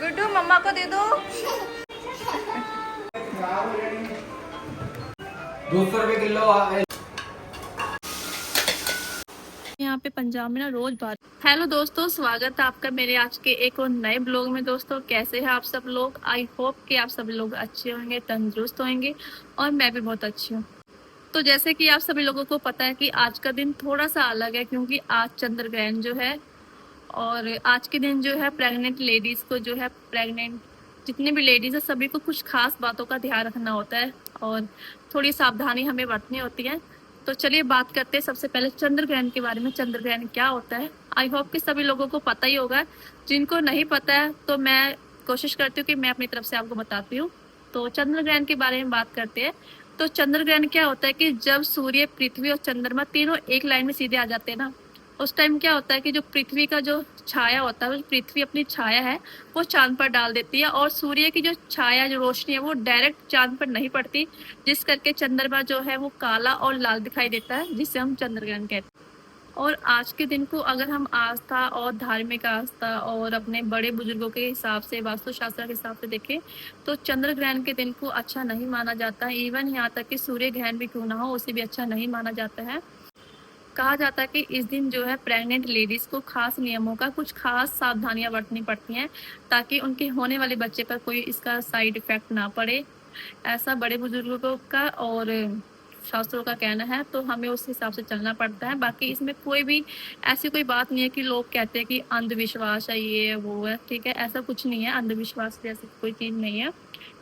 गुड्डू मम्मा को दे दो। 200 रुपए किलो। यहाँ पे पंजाब में ना रोज बात। हेलो दोस्तों, स्वागत है आपका मेरे आज के एक और नए ब्लॉग में। दोस्तों कैसे हैं आप सब लोग? आई होप कि आप सब लोग अच्छे होंगे, तंदुरुस्त होंगे और मैं भी बहुत अच्छी हूँ। तो जैसे कि आप सभी लोगों को पता है कि आज का दिन थोड़ा सा अलग है, क्योंकि आज चंद्र ग्रहण जो है, और आज के दिन जो है प्रेग्नेंट लेडीज को जो है, प्रेग्नेंट जितने भी लेडीज है सभी को कुछ खास बातों का ध्यान रखना होता है और थोड़ी सावधानी हमें बरतनी होती है। तो चलिए बात करते हैं सबसे पहले चंद्र ग्रहण के बारे में। चंद्र ग्रहण क्या होता है, आई होप कि सभी लोगों को पता ही होगा। जिनको नहीं पता है तो मैं कोशिश करती हूँ कि मैं अपनी तरफ से आपको बताती हूँ। तो चंद्र ग्रहण के बारे में बात करते हैं। तो चंद्र ग्रहण क्या होता है कि जब सूर्य, पृथ्वी और चंद्रमा तीनों एक लाइन में सीधे आ जाते हैं ना, उस टाइम क्या होता है कि जो पृथ्वी का जो छाया होता है, पृथ्वी अपनी छाया है वो चांद पर डाल देती है, और सूर्य की जो छाया, जो रोशनी है वो डायरेक्ट चांद पर नहीं पड़ती, जिस करके चंद्रमा जो है वो काला और लाल दिखाई देता है, जिसे हम चंद्र ग्रहण कहते हैं। और आज के दिन को अगर हम आस्था और धार्मिक आस्था और अपने बड़े बुजुर्गों के हिसाब से, वास्तुशास्त्र के हिसाब से देखें तो चंद्र ग्रहण के दिन को अच्छा नहीं माना जाता है। इवन यहाँ तक कि सूर्य ग्रहण भी क्यों ना हो, उसे भी अच्छा नहीं माना जाता है। कहा जाता है कि इस दिन जो है प्रेग्नेंट लेडीज को खास नियमों का, कुछ खास सावधानियां बरतनी पड़ती हैं, ताकि उनके होने वाले बच्चे पर कोई इसका साइड इफेक्ट ना पड़े। ऐसा बड़े बुजुर्गों का और शास्त्रों का कहना है, तो हमें उस हिसाब से चलना पड़ता है। बाकी इसमें कोई भी ऐसी कोई बात नहीं है कि लोग कहते हैं कि अंधविश्वास है, ये है वो है। ठीक है, ऐसा कुछ नहीं है, अंधविश्वास जैसी कोई चीज़ नहीं है।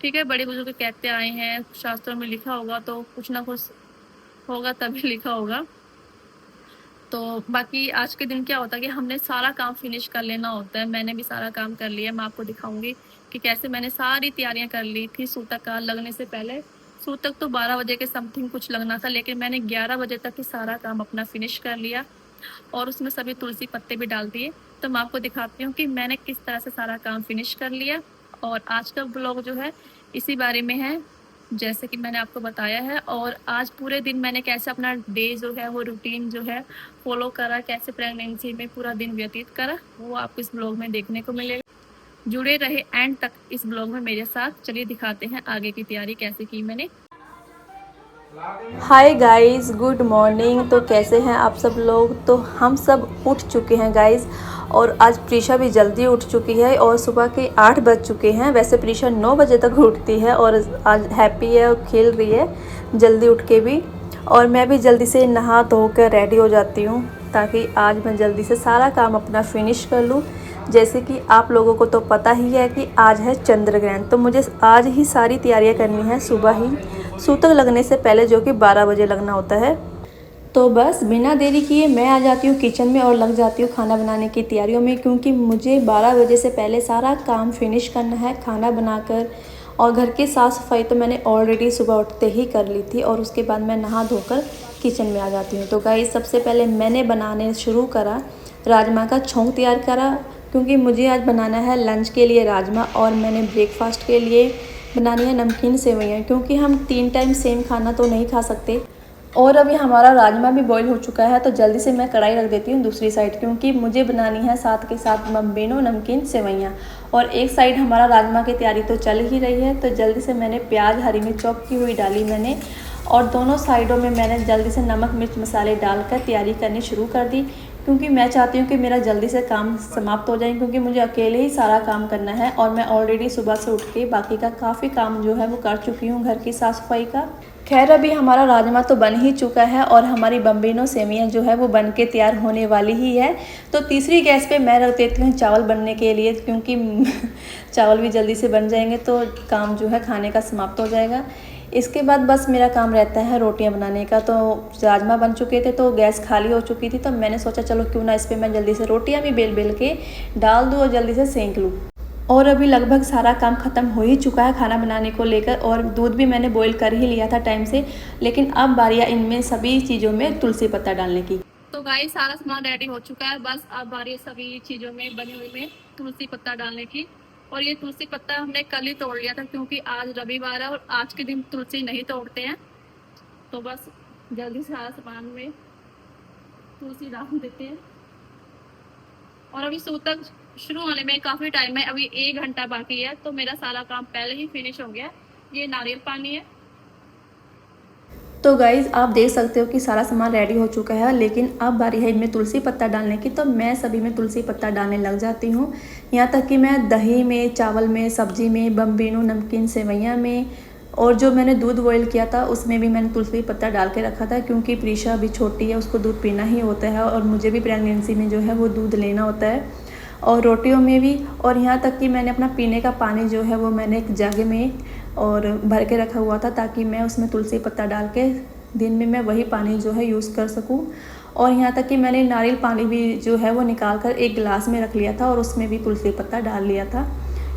ठीक है, बड़े बुजुर्ग कहते आए हैं, शास्त्रों में लिखा होगा तो कुछ ना कुछ होगा, तभी लिखा होगा। तो बाकी आज के दिन क्या होता है कि हमने सारा काम फिनिश कर लेना होता है। मैंने भी सारा काम कर लिया। मैं आपको दिखाऊंगी कि कैसे मैंने सारी तैयारियां कर ली थी सूतक का लगने से पहले। सूतक तो 12 बजे के समथिंग कुछ लगना था, लेकिन मैंने 11 बजे तक ही सारा काम अपना फिनिश कर लिया और उसमें सभी तुलसी पत्ते भी डाल दिए। तो मैं आपको दिखाती हूँ कि मैंने किस तरह से सारा काम फिनिश कर लिया। और आज का ब्लॉग जो है इसी बारे में है, जैसे कि मैंने आपको बताया है। और आज पूरे दिन मैंने कैसे अपना डे जो है वो रूटीन जो है फॉलो करा, कैसे प्रेगनेंसी में पूरा दिन व्यतीत करा, वो आपको इस ब्लॉग में देखने को मिलेगा। जुड़े रहे एंड तक इस ब्लॉग में मेरे साथ। चलिए दिखाते हैं आगे की तैयारी कैसे की मैंने। Hi guys, good morning. तो कैसे हैं आप सब लोग? तो हम सब उठ चुके हैं गाइस, और आज प्रीशा भी जल्दी उठ चुकी है और सुबह के 8 बज चुके हैं। वैसे प्रीशा 9 बजे तक उठती है और आज हैप्पी है और खेल रही है जल्दी उठ के भी। और मैं भी जल्दी से नहा धो कर रेडी हो जाती हूँ, ताकि आज मैं जल्दी से सारा काम अपना फिनिश कर लूँ। जैसे कि आप लोगों को तो पता ही है कि आज है चंद्र ग्रहण, तो मुझे आज ही सारी तैयारियां करनी है सुबह ही, सूतक लगने से पहले, जो कि 12 बजे लगना होता है। तो बस बिना देरी किए मैं आ जाती हूँ किचन में और लग जाती हूँ खाना बनाने की तैयारियों में, क्योंकि मुझे 12 बजे से पहले सारा काम फिनिश करना है खाना बनाकर। और घर की साफ़ सफाई तो मैंने ऑलरेडी सुबह उठते ही कर ली थी, और उसके बाद मैं नहा धोकर किचन में आ जाती हूँ। तो गाइस, सबसे पहले मैंने बनाने शुरू करा, राजमा का छोंक तैयार करा, क्योंकि मुझे आज बनाना है लंच के लिए राजमा, और मैंने ब्रेकफास्ट के लिए बनानी है नमकीन सेवइयाँ, क्योंकि हम 3 टाइम सेम खाना तो नहीं खा सकते। और अभी हमारा राजमा भी बॉईल हो चुका है, तो जल्दी से मैं कढ़ाई रख देती हूँ दूसरी साइड, क्योंकि मुझे बनानी है साथ के साथ मम्बेनो नमकीन सेवइयाँ। और एक साइड हमारा राजमा की तैयारी तो चल ही रही है, तो जल्दी से मैंने प्याज हरी मिर्च चॉप की हुई डाली मैंने, और दोनों साइडों में मैंने जल्दी से नमक मिर्च मसाले डालकर तैयारी करनी शुरू कर दी, क्योंकि मैं चाहती हूँ कि मेरा जल्दी से काम समाप्त हो जाए, क्योंकि मुझे अकेले ही सारा काम करना है। और मैं ऑलरेडी सुबह से उठ के बाकी का काफ़ी काम जो है वो कर चुकी हूँ, घर की साफ़ सफाई का। खैर, अभी हमारा राजमा तो बन ही चुका है और हमारी बम्बेनो सेवइयाँ जो है वो बन के तैयार होने वाली ही है। तो तीसरी गैस पे मैं रख देती हूँ चावल बनने के लिए, क्योंकि चावल भी जल्दी से बन जाएंगे तो काम जो है खाने का समाप्त हो जाएगा। इसके बाद बस मेरा काम रहता है रोटियां बनाने का। तो राजमा बन चुके थे तो गैस खाली हो चुकी थी, तो मैंने सोचा चलो क्यों ना इस पर मैं जल्दी से रोटियां भी बेल बेल के डाल दूँ और जल्दी से सेंक लूँ। और अभी लगभग सारा काम ख़त्म हो ही चुका है खाना बनाने को लेकर, और दूध भी मैंने बॉईल कर ही लिया था टाइम से। लेकिन अब बारी है इनमें सभी चीज़ों में तुलसी पत्ता डालने की। तो गाइस, सारा सामान रेडी हो चुका है, बस अब बारी है सभी चीज़ों में, बनी हुई में तुलसी पत्ता डालने की। और ये तुलसी पत्ता हमने कल ही तोड़ लिया था, क्योंकि आज रविवार है और आज के दिन तुलसी नहीं तोड़ते हैं। तो बस जल्दी से सारा सामान में तुलसी डाल देते हैं। और अभी सूतक शुरू होने में काफ़ी टाइम है, अभी 1 घंटा बाकी है, तो मेरा सारा काम पहले ही फिनिश हो गया है। ये नारियल पानी है। तो गाइज़ आप देख सकते हो कि सारा सामान रेडी हो चुका है, लेकिन अब बारी है इनमें तुलसी पत्ता डालने की। तो मैं सभी में तुलसी पत्ता डालने लग जाती हूँ, यहाँ तक कि मैं दही में, चावल में, सब्जी में, बम्बिनो, नमकीन, सेवैयाँ में, और जो मैंने दूध बॉयल किया था उसमें भी मैंने तुलसी पत्ता डाल के रखा था, क्योंकि प्रीशा अभी छोटी है, उसको दूध पीना ही होता है और मुझे भी प्रेगनेंसी में जो है वो दूध लेना होता है, और रोटियों में भी। और यहाँ तक कि मैंने अपना पीने का पानी जो है वो मैंने एक जग में और भर के रखा हुआ था, ताकि मैं उसमें तुलसी पत्ता डाल के दिन में मैं वही पानी जो है यूज़ कर सकूं। और यहाँ तक कि मैंने नारियल पानी भी जो है वो निकाल कर एक गिलास में रख लिया था और उसमें भी तुलसी पत्ता डाल लिया था,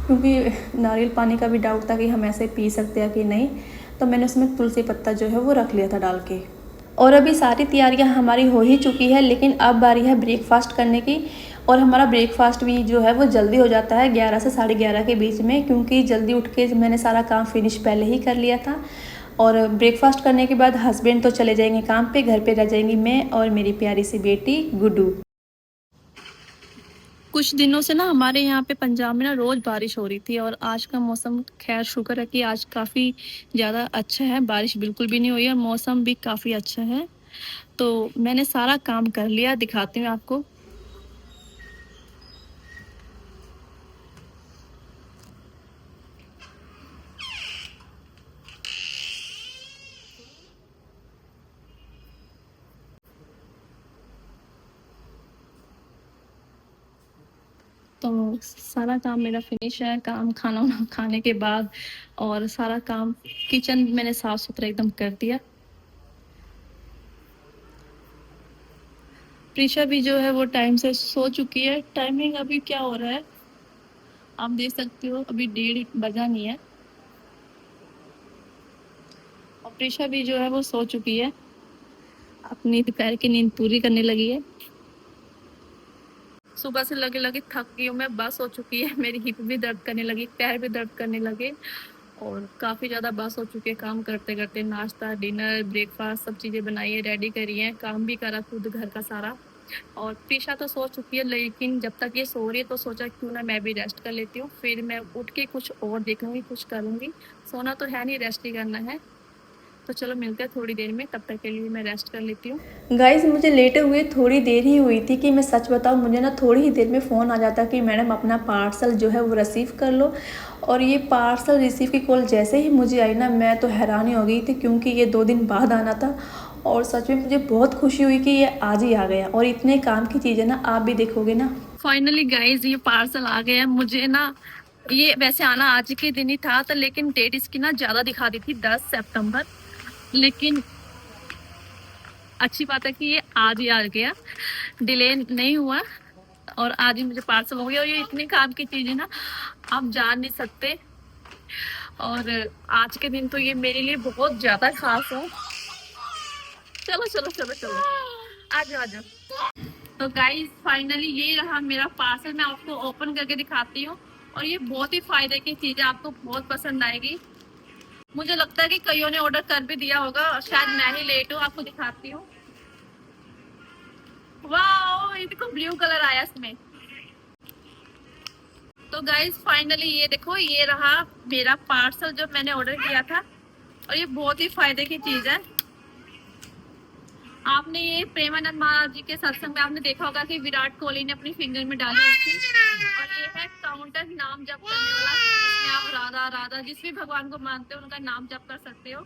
क्योंकि नारियल पानी का भी डाउट था कि हम ऐसे पी सकते हैं कि नहीं, तो मैंने उसमें तुलसी पत्ता जो है वो रख लिया था डाल के। और अभी सारी तैयारियां हमारी हो ही चुकी है, लेकिन अब बारी है ब्रेकफास्ट करने की। और हमारा ब्रेकफास्ट भी जो है वो जल्दी हो जाता है, 11 से 11:30 के बीच में, क्योंकि जल्दी उठ के मैंने सारा काम फिनिश पहले ही कर लिया था। और ब्रेकफास्ट करने के बाद हस्बैंड तो चले जाएंगे काम पे, घर पे रह जाएंगी मैं और मेरी प्यारी सी बेटी गुड्डू। कुछ दिनों से ना हमारे यहाँ पे पंजाब में ना रोज़ बारिश हो रही थी, और आज का मौसम खैर शुक्र है कि आज काफ़ी ज़्यादा अच्छा है, बारिश बिल्कुल भी नहीं हुई है, मौसम भी काफ़ी अच्छा है। तो मैंने सारा काम कर लिया, दिखाती हूँ आपको। तो सारा काम मेरा फिनिश है, काम खाना वाना खाने के बाद, और सारा काम किचन मैंने साफ सुथरा एकदम कर दिया। प्रीशा भी जो है वो टाइम से सो चुकी है। टाइमिंग अभी क्या हो रहा है आप देख सकते हो, अभी 1:30 बजा नहीं है, और प्रीशा भी जो है वो सो चुकी है, अपनी दोपहर की नींद पूरी करने लगी है। सुबह से लगे लगे थक गई हूँ मैं, बस हो चुकी है, मेरी हिप भी दर्द करने लगी, पैर भी दर्द करने लगे, और काफ़ी ज़्यादा बस हो चुकी है काम करते करते। नाश्ता, डिनर, ब्रेकफास्ट सब चीज़ें बनाई है, रेडी करी हैं, काम भी करा खुद घर का सारा। और प्रीशा तो सो चुकी है, लेकिन जब तक ये सो रही है तो सोचा क्यों ना मैं भी रेस्ट कर लेती हूँ, फिर मैं उठ के कुछ और देखूँगी, कुछ करूँगी। सोना तो है नहीं, रेस्ट ही करना है। तो चलो मिलते हैं थोड़ी देर में, तब तक के लिए मैं रेस्ट कर लेती हूँ। गाइज़ मुझे लेटे हुए थोड़ी देर ही हुई थी कि मैं सच बताऊँ, मुझे ना थोड़ी ही देर में फ़ोन आ जाता कि मैडम अपना पार्सल जो है वो रिसीव कर लो। और ये पार्सल रिसीव की कॉल जैसे ही मुझे आई ना, मैं तो हैरान ही हो गई थी, क्योंकि ये 2 दिन बाद आना था। और सच में मुझे बहुत खुशी हुई कि ये आज ही आ गया। और इतने काम की चीज़ें ना आप भी देखोगे ना। फाइनली गाइज ये पार्सल आ गया है। मुझे ना ये वैसे आना आज के दिन ही था, तो लेकिन डेट इसकी ना ज़्यादा दिखा दी थी, 10 सितंबर, लेकिन अच्छी बात है कि ये आज ही आ गया, डिले नहीं हुआ, और आज ही मुझे पार्सल हो गया। और ये इतनी काम की चीज़ है ना, आप जान नहीं सकते। और आज के दिन तो ये मेरे लिए बहुत ज़्यादा खास है। चलो चलो चलो चलो, आ जाओ आ जाओ। तो गाइस फाइनली ये रहा मेरा पार्सल, मैं आपको ओपन करके दिखाती हूँ। और ये बहुत ही फायदे की चीज़ है, आपको बहुत पसंद आएगी। मुझे लगता है कि कईयों ने ऑर्डर कर भी दिया होगा, और शायद मैं ही लेट हूँ। आपको दिखाती हूँ, वाह ये देखो ब्लू कलर आया इसमें। तो गाइस फाइनली ये देखो, ये रहा मेरा पार्सल जो मैंने ऑर्डर किया था, और ये बहुत ही फायदे की चीज़ है। आपने ये प्रेमानंद महाराज जी के सत्संग में आपने देखा होगा कि विराट कोहली ने अपनी फिंगर में डाली हुई थी, और ये है काउंटर नाम जप करने वाला, जिसमें आप राधा राधा जिस भी भगवान को मानते हो उनका नाम जप कर सकते हो।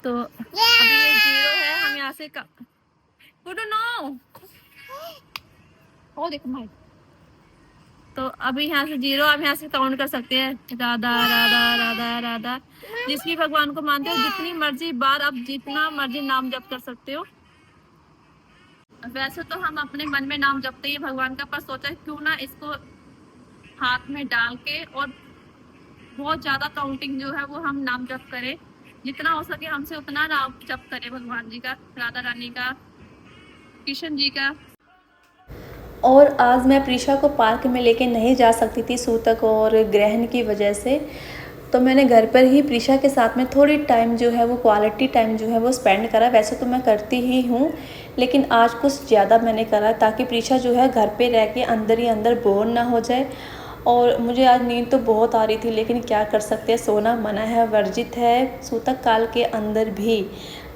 तो अभी ये 0 है, हम यहाँ से नो ओ देखो माइक। तो अभी यहाँ से 0, आप यहाँ से काउंट कर सकते हैं, राधा राधा राधा राधा, जिस भी भगवान को मानते हो जितनी मर्जी बार आप जितना मर्जी नाम जप कर सकते हो। वैसे तो हम अपने मन में नाम जपते ही भगवान का, पर सोचा क्यों ना इसको हाथ में डाल के और बहुत ज्यादा काउंटिंग जो है वो हम नाम जप करें, जितना हो सके हमसे उतना नाम जप करें भगवान जी का, राधा रानी का, कृष्ण जी का। और आज मैं प्रीशा को पार्क में लेके नहीं जा सकती थी सूतक और ग्रहण की वजह से, तो मैंने घर पर ही प्रीशा के साथ में थोड़ी टाइम जो है वो क्वालिटी टाइम जो है वो स्पेंड करा। वैसे तो मैं करती ही हूँ, लेकिन आज कुछ ज़्यादा मैंने करा ताकि प्रीशा जो है घर पे रह के अंदर ही अंदर बोर ना हो जाए। और मुझे आज नींद तो बहुत आ रही थी, लेकिन क्या कर सकते हैं, सोना मना है, वर्जित है सूतक काल के अंदर भी।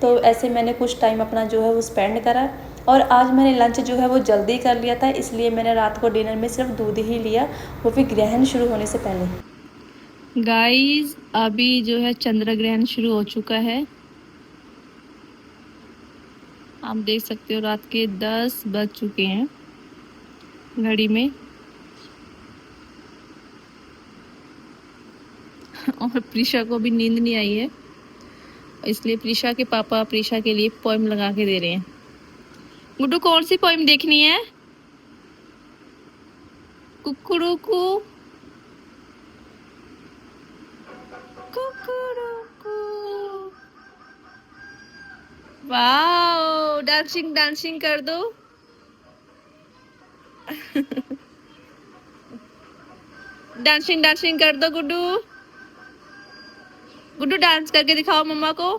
तो ऐसे मैंने कुछ टाइम अपना जो है वो स्पेंड करा। और आज मैंने लंच जो है वो जल्दी कर लिया था, इसलिए मैंने रात को डिनर में सिर्फ दूध ही लिया, वो भी ग्रहण शुरू होने से पहले। गाइस अभी जो है चंद्र ग्रहण शुरू हो चुका है, आप देख सकते हो रात के 10 बज चुके हैं घड़ी में। और प्रीशा को भी नींद नहीं आई है, इसलिए प्रीशा के पापा प्रीशा के लिए पोएम लगा के दे रहे हैं। गुड्डू कौन सी पोएम देखनी है? कुकुरुकू कुकुरुकू। वाओ, डांसिंग डांसिंग कर दो। डांसिंग डांसिंग कर दो गुड्डू। गुड्डू डांस करके दिखाओ मम्मा को।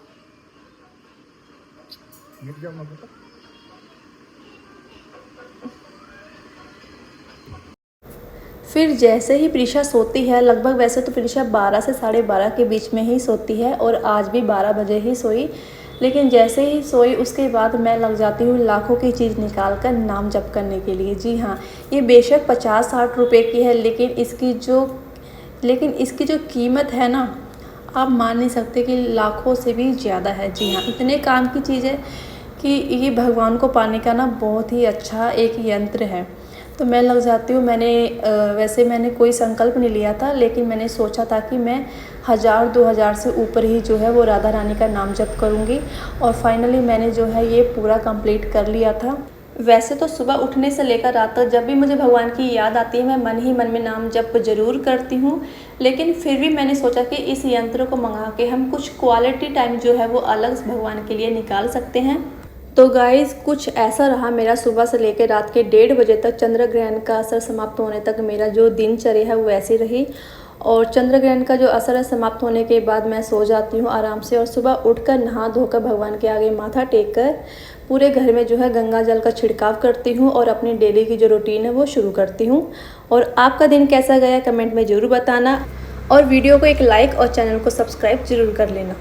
फिर जैसे ही प्रीशा सोती है, लगभग वैसे तो प्रीशा 12 से 12:30 के बीच में ही सोती है और आज भी 12 बजे ही सोई। लेकिन जैसे ही सोई उसके बाद मैं लग जाती हूँ लाखों की चीज़ निकाल कर नाम जप करने के लिए। जी हाँ, ये बेशक 50-60 रुपये की है, लेकिन इसकी जो कीमत है ना, आप मान नहीं सकते कि लाखों से भी ज़्यादा है। जी हाँ, इतने काम की चीज़ है कि ये भगवान को पाने का ना बहुत ही अच्छा एक यंत्र है। तो मैं लग जाती हूँ। वैसे मैंने कोई संकल्प नहीं लिया था, लेकिन मैंने सोचा था कि मैं 1000-2000 से ऊपर ही जो है वो राधा रानी का नाम जप करूँगी। और फाइनली मैंने जो है ये पूरा कंप्लीट कर लिया था। वैसे तो सुबह उठने से लेकर रात तक जब भी मुझे भगवान की याद आती है, मैं मन ही मन में नाम जप ज़रूर करती हूँ। लेकिन फिर भी मैंने सोचा कि इस यंत्र को मंगा के हम कुछ क्वालिटी टाइम जो है वो अलग भगवान के लिए निकाल सकते हैं। तो गाइज़ कुछ ऐसा रहा मेरा सुबह से लेकर रात के 1:30 बजे तक, चंद्र ग्रहण का असर समाप्त होने तक मेरा जो दिनचर्या है वो ऐसी रही। और चंद्र ग्रहण का जो असर है समाप्त होने के बाद मैं सो जाती हूँ आराम से, और सुबह उठकर नहा धोकर भगवान के आगे माथा टेक कर पूरे घर में जो है गंगा जल का छिड़काव करती हूँ और अपनी डेली की जो रूटीन है वो शुरू करती हूँ। और आपका दिन कैसा गया कमेंट में ज़रूर बताना, और वीडियो को एक लाइक और चैनल को सब्सक्राइब ज़रूर कर लेना।